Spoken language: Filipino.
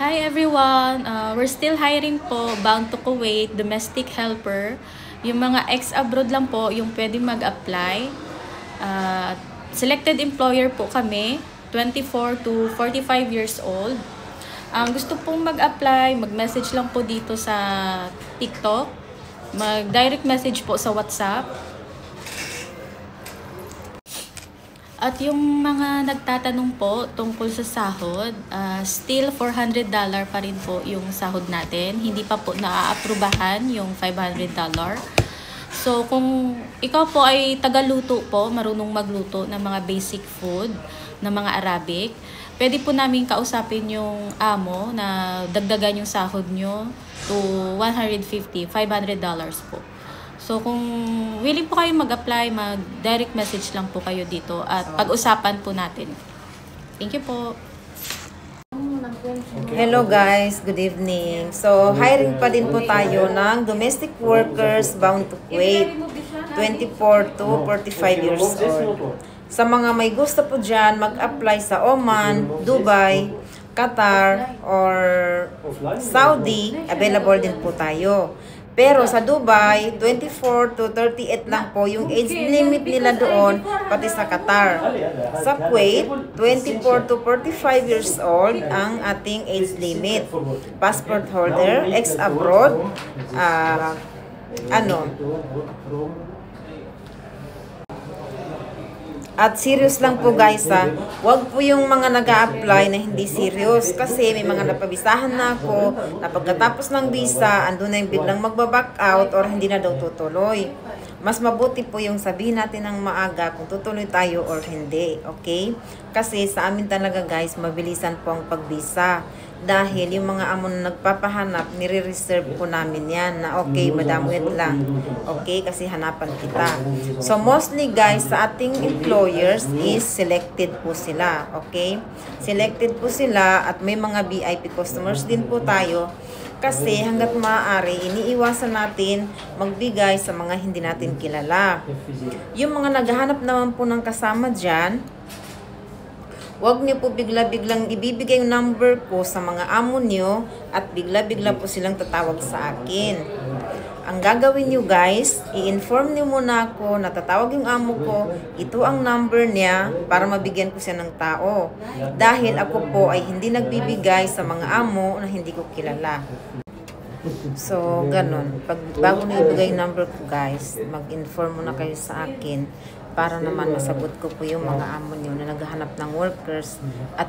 Hi everyone! We're still hiring po, bound to Kuwait, domestic helper. Yung mga ex-abroad lang po, yung pwedeng mag-apply. Selected employer po kami, 24 to 45 years old. Gusto pong mag-apply, mag-message lang po dito sa TikTok. Mag-direct message po sa WhatsApp. At yung mga nagtatanong po tungkol sa sahod, still $400 pa rin po yung sahod natin. Hindi pa po naaaprubahan yung $500. So kung ikaw po ay tagaluto po, marunong magluto ng mga basic food, ng mga Arabic, pwede po namin kausapin yung amo na dagdagan yung sahod nyo to $150, $500 po. So kung willing po kayo mag-apply, mag-direct message lang po kayo dito at pag-usapan po natin. Thank you po. Hello guys, good evening. So hiring pa din po tayo ng domestic workers bound to Kuwait, 24 to 45 years old. Sa mga may gusto po dyan, mag-apply sa Oman, Dubai, Qatar, or Saudi, available din po tayo. Pero sa Dubai, 24 to 38 lang po yung age limit nila doon, pati sa Qatar. Sa Kuwait, 24 to 45 years old ang ating age limit. Passport holder, ex-abroad, At serious lang po guys ha. Huwag po yung mga nag-a-apply na hindi serious. Kasi may mga napabisahan na ako na pagkatapos ng visa, andun na yung biglang magbaback out or hindi na daw tutuloy. Mas mabuti po yung sabihin natin ng maaga kung tutuloy tayo or hindi. Okay? Kasi sa amin talaga guys, mabilisan po ang pag-visa. Dahil yung mga amo na nagpapahanap, nire-reserve po namin yan na okay, madam, wait lang. Okay, kasi hanapan kita. So mostly guys, sa ating employers is selected po sila. Okay? Selected po sila at may mga VIP customers din po tayo. Kasi hanggat maaari, iniiwasan natin magbigay sa mga hindi natin kilala. Yung mga naghahanap naman po ng kasama dyan, huwag niyo po bigla-biglang ibibigay yung number ko sa mga amo niyo at bigla-bigla po silang tatawag sa akin. Ang gagawin niyo guys, i-inform niyo muna ako na tatawag yung amo ko, ito ang number niya para mabigyan ko siya ng tao. Dahil ako po ay hindi nagbibigay sa mga amo na hindi ko kilala. So, ganun. Bago niyo ibigay yung number ko guys, mag-inform muna kayo sa akin para naman masagot ko po yung mga amo niyo na naghahanap ng workers at